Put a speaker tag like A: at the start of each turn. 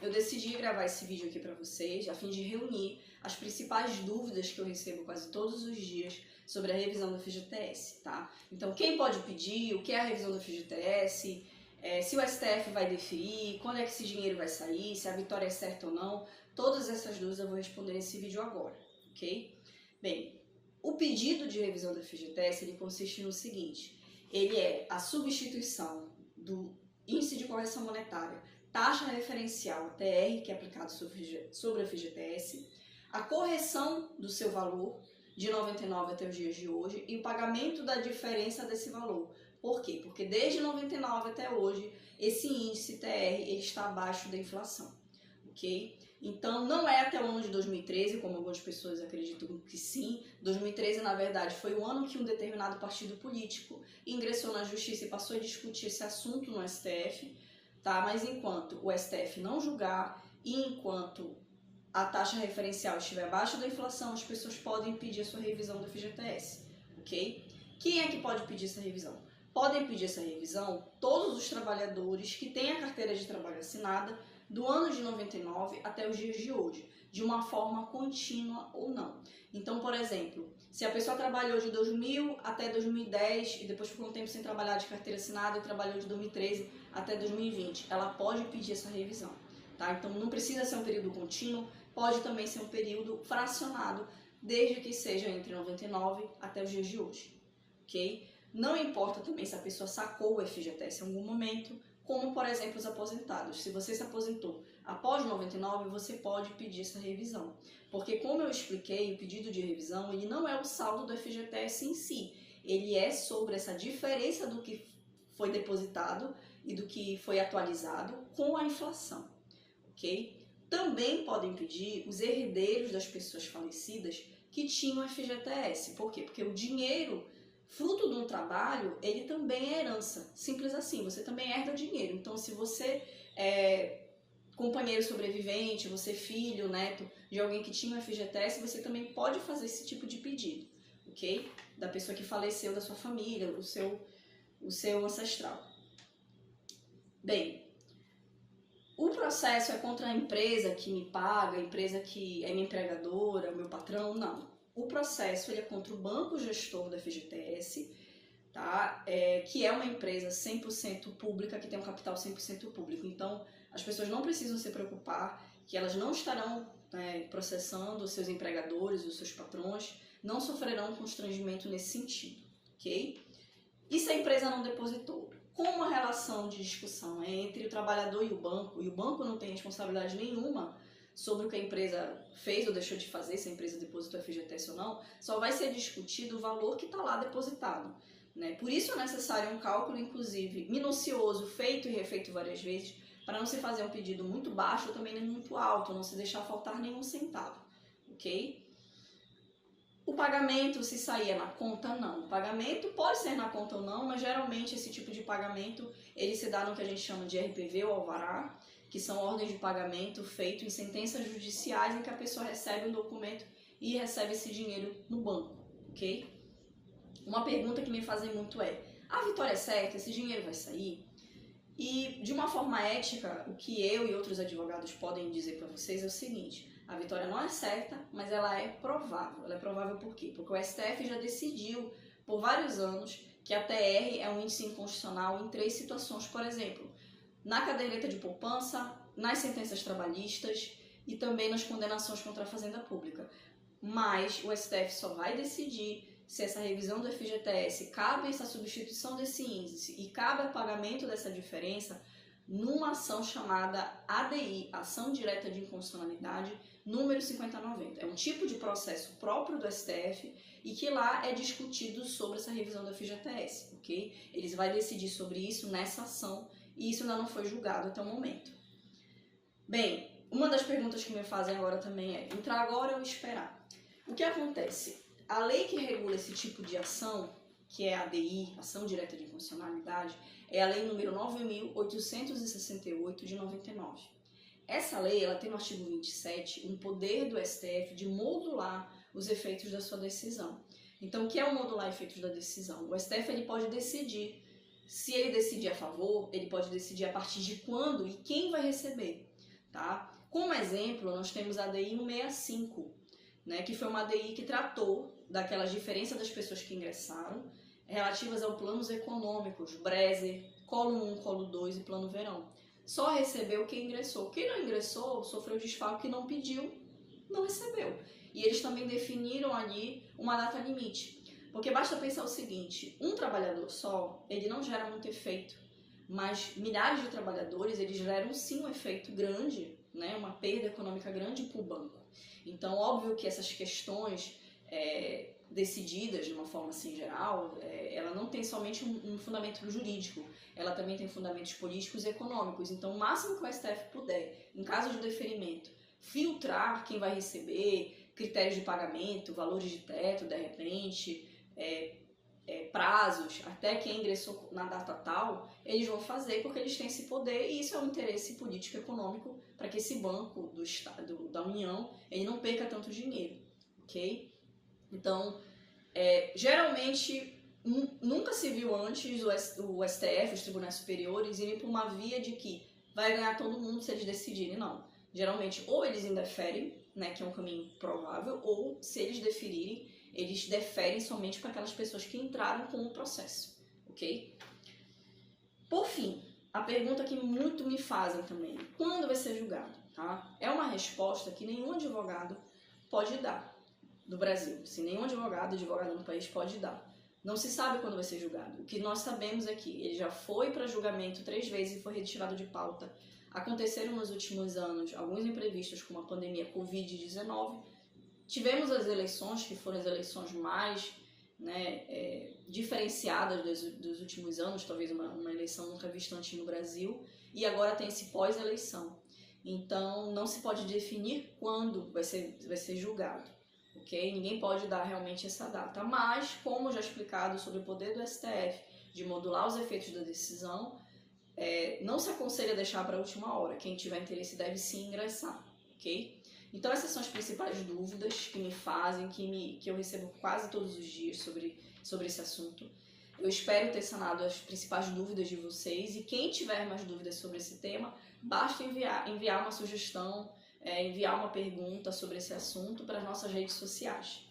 A: eu decidi gravar esse vídeo aqui para vocês, a fim de reunir as principais dúvidas que eu recebo quase todos os dias sobre a revisão do FGTS, tá? Então, quem pode pedir, o que é a revisão do FGTS, se o STF vai deferir, quando é que esse dinheiro vai sair, se a vitória é certa ou não, todas essas dúvidas eu vou responder nesse vídeo agora, ok? Bem, o pedido de revisão do FGTS, ele consiste no seguinte: ele é a substituição do índice de correção monetária, taxa referencial, TR, que é aplicado sobre a FGTS, a correção do seu valor de 99 até os dias de hoje e o pagamento da diferença desse valor. Por quê? Porque desde 99 até hoje, esse índice TR ele está abaixo da inflação, ok? Então, não é até o ano de 2013, como algumas pessoas acreditam que sim. 2013, na verdade, foi o ano que um determinado partido político ingressou na justiça e passou a discutir esse assunto no STF, tá? Mas enquanto o STF não julgar e enquanto a taxa referencial estiver abaixo da inflação, as pessoas podem pedir a sua revisão do FGTS, ok? Quem é que pode pedir essa revisão? Podem pedir essa revisão todos os trabalhadores que têm a carteira de trabalho assinada do ano de 99 até os dias de hoje, de uma forma contínua ou não. Então, por exemplo, se a pessoa trabalhou de 2000 até 2010 e depois ficou um tempo sem trabalhar de carteira assinada e trabalhou de 2013 até 2020, ela pode pedir essa revisão, tá? Então, não precisa ser um período contínuo, pode também ser um período fracionado, desde que seja entre 99 até os dias de hoje, ok? Não importa também se a pessoa sacou o FGTS em algum momento, como, por exemplo, os aposentados. Se você se aposentou após 99, você pode pedir essa revisão. Porque, como eu expliquei, o pedido de revisão ele não é o saldo do FGTS em si. Ele é sobre essa diferença do que foi depositado e do que foi atualizado com a inflação, ok? Também podem pedir os herdeiros das pessoas falecidas que tinham FGTS. Por quê? Porque o dinheiro fruto de um trabalho, ele também é herança. Simples assim, você também herda dinheiro. Então, se você é companheiro sobrevivente, você é filho, neto de alguém que tinha um FGTS, você também pode fazer esse tipo de pedido, ok? Da pessoa que faleceu, da sua família, o seu ancestral. Bem, o processo é contra a empresa que me paga, a empresa que é minha empregadora, o meu patrão? Não. O processo ele é contra o banco gestor da FGTS, tá? Que é uma empresa 100% pública, que tem um capital 100% público. Então, as pessoas não precisam se preocupar que elas não estarão processando os seus empregadores, os seus patrões, não sofrerão constrangimento nesse sentido, ok? E se a empresa não depositou? Como a relação de discussão é entre o trabalhador e o banco não tem responsabilidade nenhuma sobre o que a empresa fez ou deixou de fazer, se a empresa depositou FGTS ou não, só vai ser discutido o valor que está lá depositado, né? Por isso é necessário um cálculo, inclusive, minucioso, feito e refeito várias vezes, para não se fazer um pedido muito baixo ou também nem muito alto, não se deixar faltar nenhum centavo, ok? O pagamento, se sair na conta, não. O pagamento pode ser na conta ou não, mas geralmente esse tipo de pagamento ele se dá no que a gente chama de RPV ou alvará, que são ordens de pagamento feito em sentenças judiciais em que a pessoa recebe um documento e recebe esse dinheiro no banco, ok? Uma pergunta que me fazem muito é: a vitória é certa? Esse dinheiro vai sair? E de uma forma ética, o que eu e outros advogados podem dizer para vocês é o seguinte: a vitória não é certa, mas ela é provável. Ela é provável por quê? Porque o STF já decidiu por vários anos que a TR é um índice inconstitucional em 3 situações, por exemplo, na caderneta de poupança, nas sentenças trabalhistas e também nas condenações contra a fazenda pública. Mas o STF só vai decidir se essa revisão do FGTS cabe essa substituição desse índice e cabe o pagamento dessa diferença numa ação chamada ADI, Ação Direta de Inconstitucionalidade, número 5090. É um tipo de processo próprio do STF e que lá é discutido sobre essa revisão do FGTS, ok? Eles vão decidir sobre isso nessa ação e isso ainda não foi julgado até o momento. Bem, uma das perguntas que me fazem agora também é: entrar agora ou esperar? O que acontece? A lei que regula esse tipo de ação, que é a ADI, Ação Direta de Inconstitucionalidade, é a lei número 9.868 de 99. Essa lei ela tem no artigo 27 um poder do STF de modular os efeitos da sua decisão. Então, o que é o modular efeitos da decisão? O STF ele pode decidir. Se ele decidir a favor, ele pode decidir a partir de quando e quem vai receber. tá? Como exemplo, nós temos a DI 165, né, que foi uma DI que tratou daquelas diferenças das pessoas que ingressaram, relativas aos planos econômicos, Breser, Colo 1, Colo 2 e Plano Verão. Só recebeu quem ingressou. Quem não ingressou, sofreu desfalque, não pediu, não recebeu. E eles também definiram ali uma data limite. Porque basta pensar o seguinte, um trabalhador só, ele não gera muito efeito, mas milhares de trabalhadores, eles geram sim um efeito grande, né, uma perda econômica grande para o banco. Então, óbvio que essas questões decididas de uma forma assim geral, ela não tem somente um fundamento jurídico, ela também tem fundamentos políticos e econômicos. Então, o máximo que o STF puder, em caso de deferimento, filtrar quem vai receber, critérios de pagamento, valores de teto, de repente, prazos, até quem ingressou na data tal, eles vão fazer porque eles têm esse poder e isso é um interesse político e econômico para que esse banco do Estado, da União, ele não perca tanto dinheiro, ok? Então, geralmente, nunca se viu antes o STF, os tribunais superiores, irem por uma via de que vai ganhar todo mundo se eles decidirem, não. Geralmente, ou eles indeferem, né, que é um caminho provável, ou se eles deferirem, eles deferem somente para aquelas pessoas que entraram com o processo, ok? Por fim, a pergunta que muito me fazem também, quando vai ser julgado? Tá? É uma resposta que nenhum advogado pode dar do Brasil, se nenhum advogado no país pode dar. Não se sabe quando vai ser julgado. O que nós sabemos é que ele já foi para julgamento 3 vezes e foi retirado de pauta. Aconteceram nos últimos anos alguns imprevistos como a pandemia Covid-19. Tivemos as eleições, que foram as eleições mais diferenciadas dos últimos anos, talvez uma eleição nunca vista antes no Brasil, e agora tem esse pós-eleição. Então, não se pode definir quando vai ser julgado, ok? Ninguém pode dar realmente essa data, mas, como já explicado sobre o poder do STF de modular os efeitos da decisão, não se aconselha deixar para a última hora. Quem tiver interesse deve sim ingressar, ok? Então essas são as principais dúvidas que me fazem, que eu recebo quase todos os dias sobre esse assunto. Eu espero ter sanado as principais dúvidas de vocês e quem tiver mais dúvidas sobre esse tema, basta enviar uma sugestão, enviar uma pergunta sobre esse assunto para as nossas redes sociais.